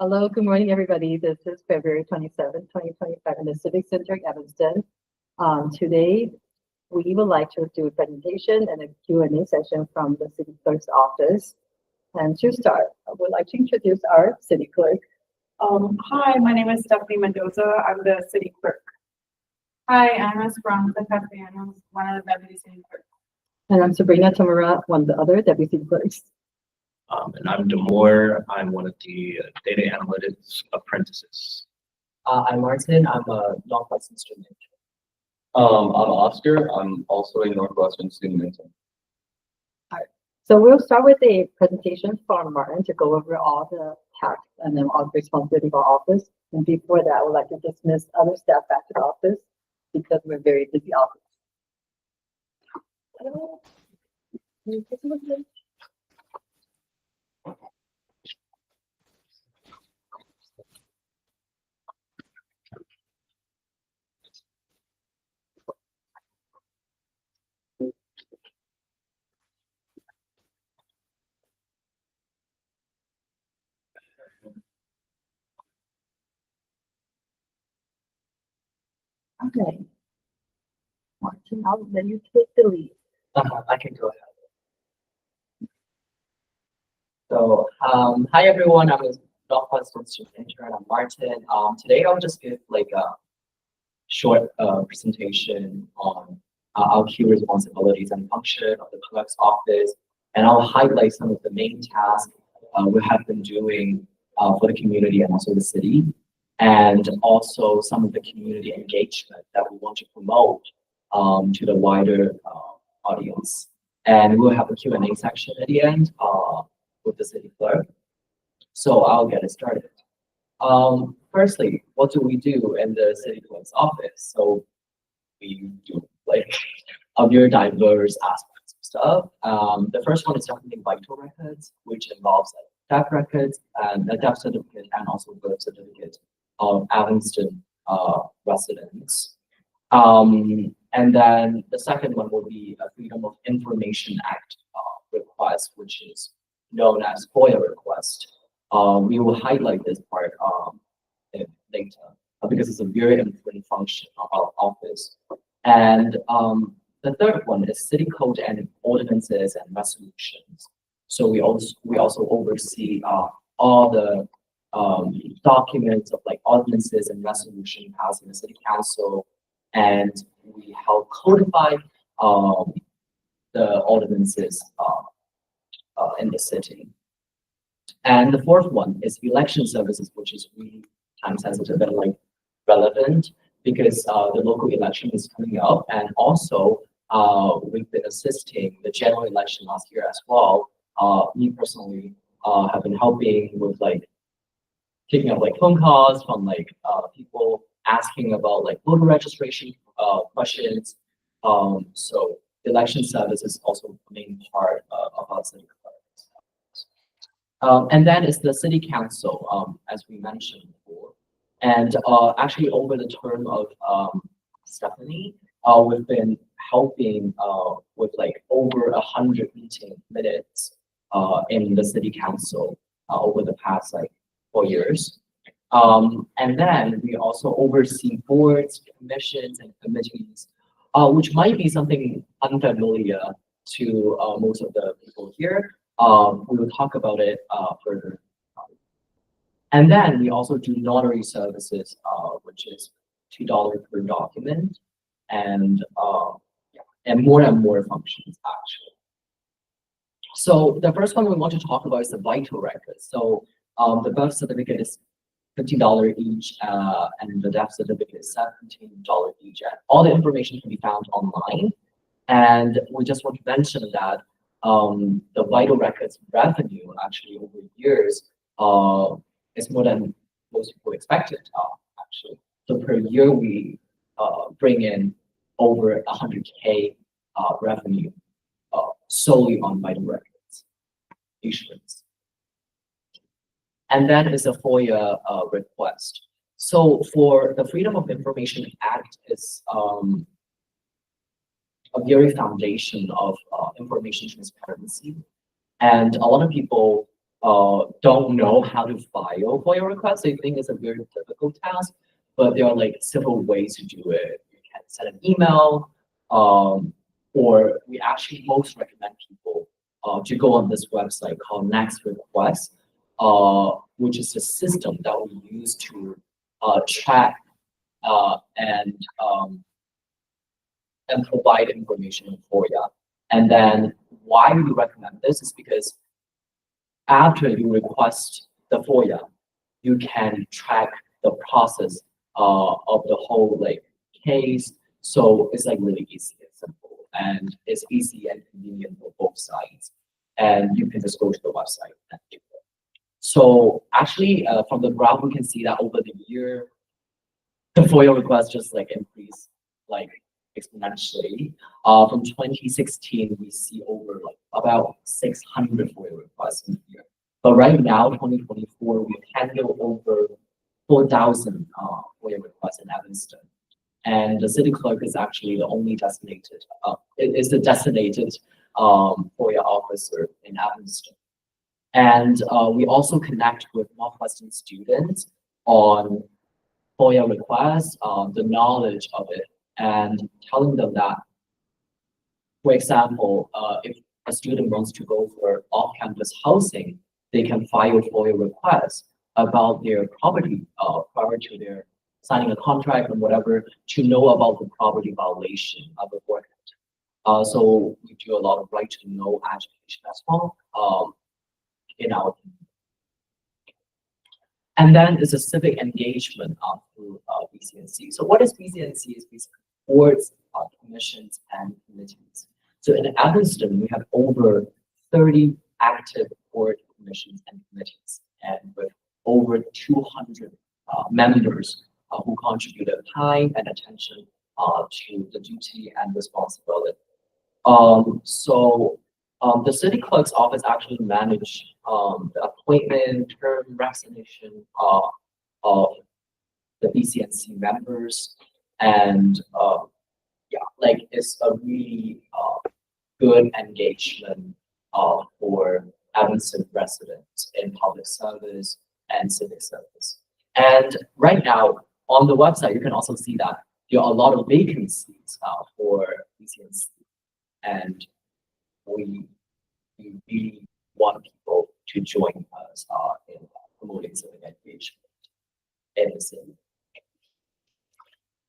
Hello, good morning, everybody. This is February 27, 2025 in the Civic Center in Evanston. Today, we would like to do a presentation and a Q&A session from the City Clerk's office. And to start, I would like to introduce our City Clerk. Hi, my name is Stephanie Mendoza. I'm the City Clerk. Hi, I'm Esperanza Castellanos, one of the deputy city clerks. And I'm Sabrina Tamara, one of the other deputy city clerks. And I'm Demore. I'm one of the data analytics apprentices. I'm Martin. I'm a Northwestern student. I'm Oscar. I'm also a Northwestern student intern. So we'll start with a presentation from Martin to go over all the tasks and then all the responsibility of our office. And before that, I would like to dismiss other staff back to the office because we're a very busy office. Okay. Martin, I'll let you take the lead. I can go ahead. So, hi everyone. I'm a Northwestern student intern. I'm Martin. Today I'll just give like a short presentation on our key responsibilities and function of the clerk's office, and I'll highlight some of the main tasks we have been doing for the community and also the city, and also some of the community engagement that we want to promote to the wider audience. And we'll have a Q&A section at the end with the city clerk. So I'll get it started. Firstly, what do we do in the city clerk's office? So we do like a very diverse aspects of stuff. The first one is definitely vital records, which involves like death records and a death certificate and also birth certificate of Evanston residents. And then the second one will be a Freedom of Information Act request, which is known as FOIA request. We will highlight this part later because it's a very important function of our office. And the third one is city code and ordinances and resolutions. So we also oversee all the documents of like ordinances and resolution passed in the city council, and we help codify the ordinances in the city. And the fourth one is election services, which is really time sensitive and like relevant because the local election is coming up, and also we've been assisting the general election last year as well. Me personally have been helping with like taking up like phone calls from like people asking about like voter registration questions. So election service is also a main part of our city clerk. And then is the city council, as we mentioned before. And actually over the term of Stephanie, we've been helping with like over 100 meeting minutes in the city council over the past like 4 years. And then we also oversee boards, commissions, and committees, which might be something unfamiliar to most of the people here. We will talk about it further. And then we also do notary services, which is $2 per document, and more functions actually. So the first one we want to talk about is the vital records. So the birth certificate is $50 each, and the death certificate is $17 each. And all the information can be found online. And we just want to mention that the vital records revenue actually over years is more than most people expected, actually. So per year we bring in over 100K revenue solely on vital records issuance. And then is a FOIA request. So for the Freedom of Information Act is a very foundation of information transparency. And a lot of people don't know how to file FOIA requests. They think it's a very difficult task, but there are like several ways to do it. You can send an email, or we actually most recommend people to go on this website called Next Request, which is a system that we use to track and provide information in FOIA. And then why we recommend this is because after you request the FOIA, you can track the process of the whole like case. So it's like really easy and simple, and it's easy and convenient for both sides. And you can just go to the website and do it. So actually, from the graph, we can see that over the year, the FOIA requests just like increase like exponentially. From 2016, we see over like about 600 FOIA requests in a year. But right now, 2024, we handle over 4,000 FOIA requests in Evanston. And the city clerk is actually the only designated, is the designated FOIA officer in Evanston. And we also connect with Northwestern students on FOIA requests, the knowledge of it, and telling them that, for example, if a student wants to go for off-campus housing, they can file FOIA requests about their property prior to their signing a contract or whatever, to know about the property violation beforehand. So we do a lot of right to know education as well in our community. And then there's a civic engagement through BCNC. So what is BCNC? Is basically boards, commissions, and committees. So in Evanston, we have over 30 active board commissions and committees, and with over 200 members who contribute their time and attention to the duty and responsibility. The city clerk's office actually manage the appointment, term resignation of the BCNC members, and yeah, like it's a really good engagement for Evanston residents in public service and civic service. And right now on the website, you can also see that there are a lot of vacancies for BCNC, and we really want people to join us in promoting civic engagement in the city.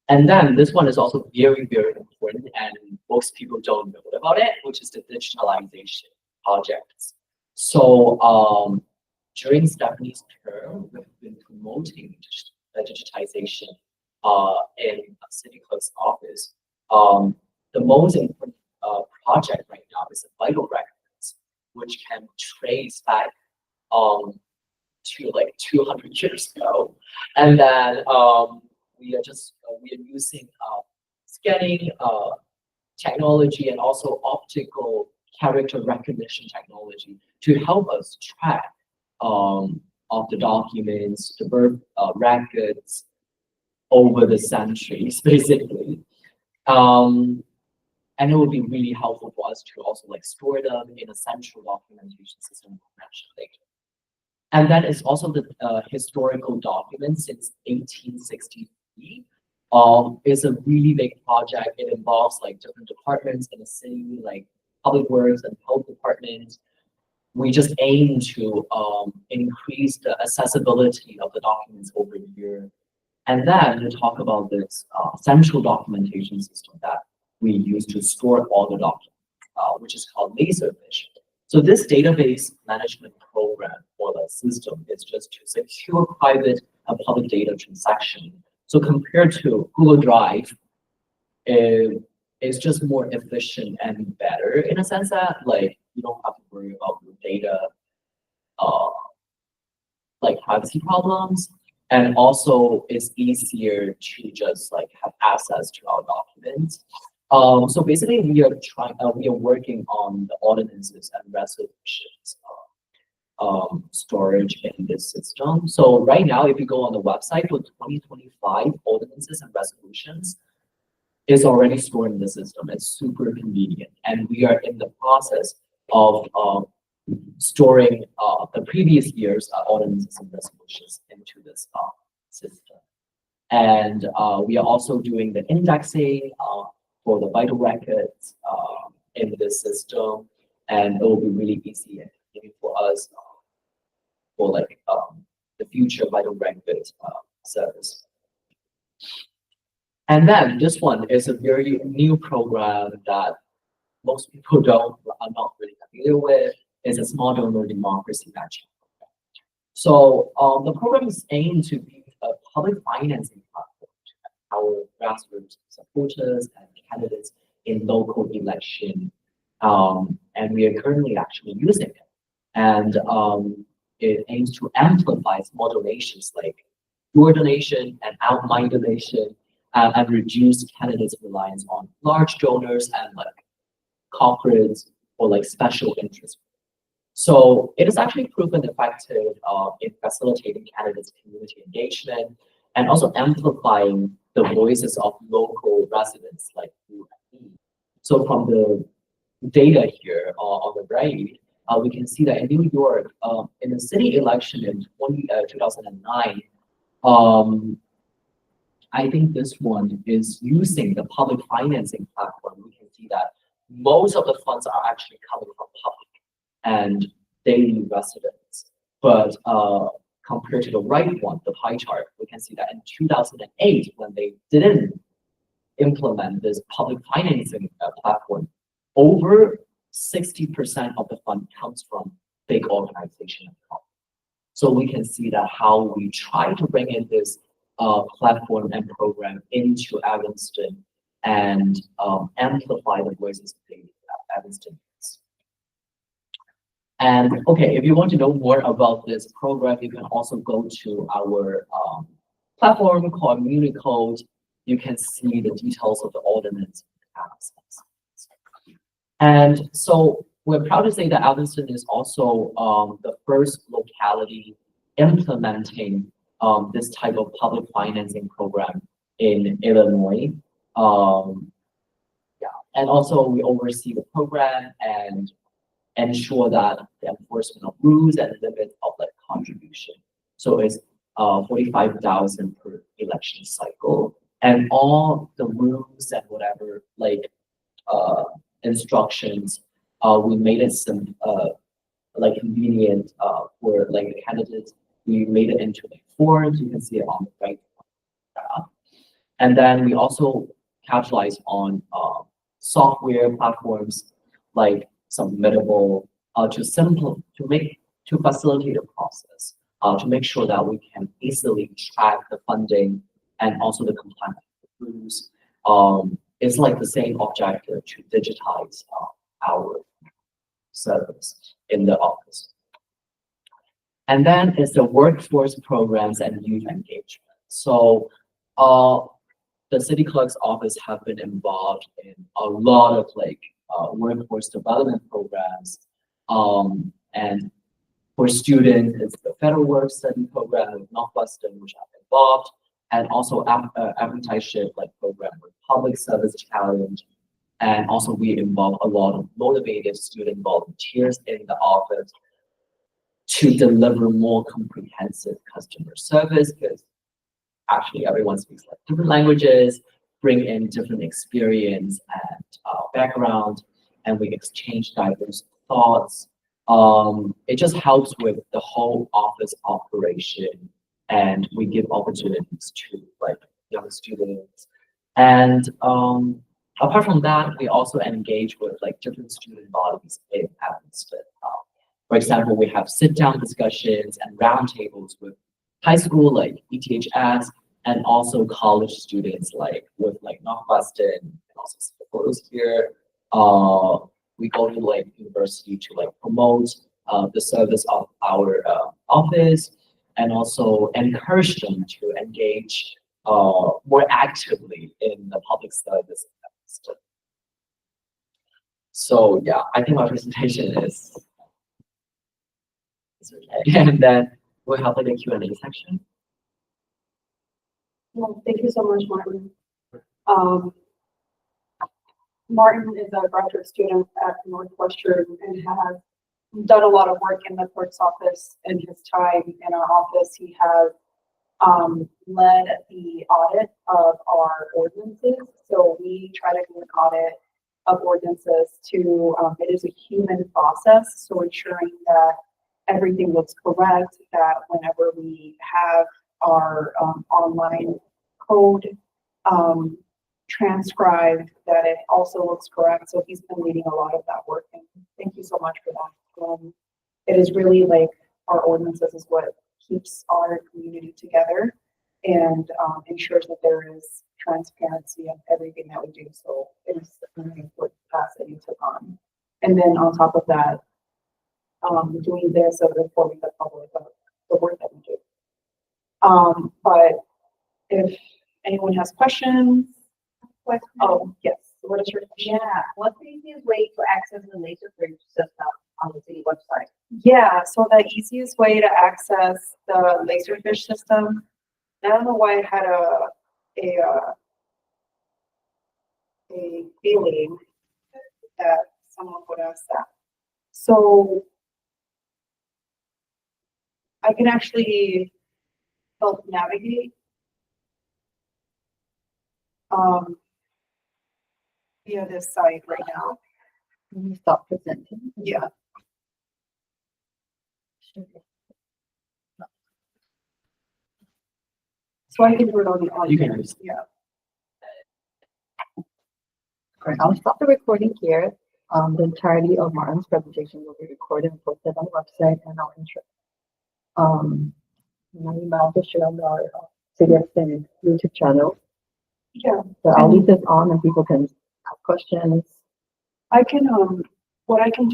And then this one is also very, very important, and most people don't know about it, which is the digitalization projects. So during Stephanie's term, we've been promoting digitization in City Clerk's office. The most important project right now is the vital records, which can trace back to like 200 years ago. And then we are using scanning technology and also optical character recognition technology to help us track of the documents, the birth records over the centuries, basically. And it would be really helpful for us to also like store them in a central documentation system later. And then it's also the historical documents since 1863. It's a really big project. It involves like different departments in the city, like public works and health departments. We just aim to increase the accessibility of the documents over the year. And then to talk about this central documentation system that we use to store all the documents, which is called Laserfish. So this database management program for the system is just to secure private and public data transaction. So compared to Google Drive, it's just more efficient and better in a sense that like you don't have to worry about your data like privacy problems, and also it's easier to just like have access to our documents. So basically we are working on the ordinances and resolutions storage in this system. So right now, if you go on the website for 2025 ordinances and resolutions, is already stored in the system. It's super convenient, and we are in the process of storing the previous year's ordinances and resolutions into this system. And we are also doing the indexing for the vital records in this system, and it will be really easy and convenient for us for like the future vital records service. And then this one is a very new program that most people are not really familiar with. It's a small donor democracy matching program. So the program is aimed to be a public financing platform to empower grassroots supporters and candidates in local election. And we are currently actually using it. And it aims to amplify small donations like your donation and my donation, and reduce candidates' reliance on large donors and like corporates or like special interests. So it is actually proven effective in facilitating candidates' community engagement and also amplifying the voices of local residents like you and me. So from the data here on the right, we can see that in New York, in the city election in 2009, I think this one is using the public financing platform. We can see that most of the funds are actually coming from public and daily residents. But compared to the right one, the pie chart, we can see that in 2008, when they didn't implement this public financing platform, over 60% of the fund comes from big organizations. So we can see that how we try to bring in this platform and program into Evanston and amplify the voices of the Evanstonians. And okay, if you want to know more about this program, you can also go to our platform called Unicode. You can see the details of the ordinance. And so we're proud to say that Evanston is also the first locality implementing this type of public financing program in Illinois. Yeah, and also we oversee the program and ensure that the enforcement of rules and limit of like contribution. So it's 45,000 per election cycle, and all the rules and whatever like instructions, we made it some like convenient for like the candidates. We made it into like forms. You can see it on the right. And then we also capitalize on software platforms like Submittable to facilitate the process, to make sure that we can easily track the funding and also the compliance rules. It's like the same objective to digitize our service in the office. And then it's the workforce programs and youth engagement. So the city clerk's office have been involved in a lot of like workforce development programs. And for students, it's the federal work study program with Northwestern, which I'm involved, and also apprenticeship like program with public service challenge. And also we involve a lot of motivated student volunteers in the office to deliver more comprehensive customer service, because actually everyone speaks like different languages, bring in different experience and background, and we exchange diverse thoughts. It just helps with the whole office operation, and we give opportunities to like young students. And apart from that, we also engage with like different student bodies in Evanston. For example, we have sit-down discussions and roundtables with high school like ETHS, and also college students like with like Northwestern and also photos here. We go to like university to like promote the service of our office, and also encourage them to engage more actively in the public service. So yeah, I think my presentation is okay. And then we'll have like a Q&A section. Well, thank you so much, Martin. Martin is a graduate student at Northwestern and has done a lot of work in the clerk's office in his time in our office. He has led the audit of our ordinances. So we try to do an audit of ordinances to, it is a human process. So ensuring that everything looks correct, that whenever we have our online code transcribed, that it also looks correct. So he's been leading a lot of that work, and thank you so much for that. It is really like our ordinances is what keeps our community together and ensures that there is transparency in everything that we do. So it is a very important task that you took on. And then on top of that, doing this of informing the public of the work that we do. But if anyone has questions, oh, yes, what is your question? Yeah, what's the easiest way to access the laser fridge system on the city website? Yeah, so the easiest way to access the Laserfish system, I don't know why I had a feeling that someone would ask that. So I can actually help navigate via this site right now. Let me stop presenting. Yeah. So I can do it on the You can audio. Yeah. All right, I'll stop the recording here. The entirety of Martin's presentation will be recorded and posted on the website and our intro. My email to share on our City of Phoenix YouTube channel. Yeah. So I'll leave this on and people can have questions. I can, what I can do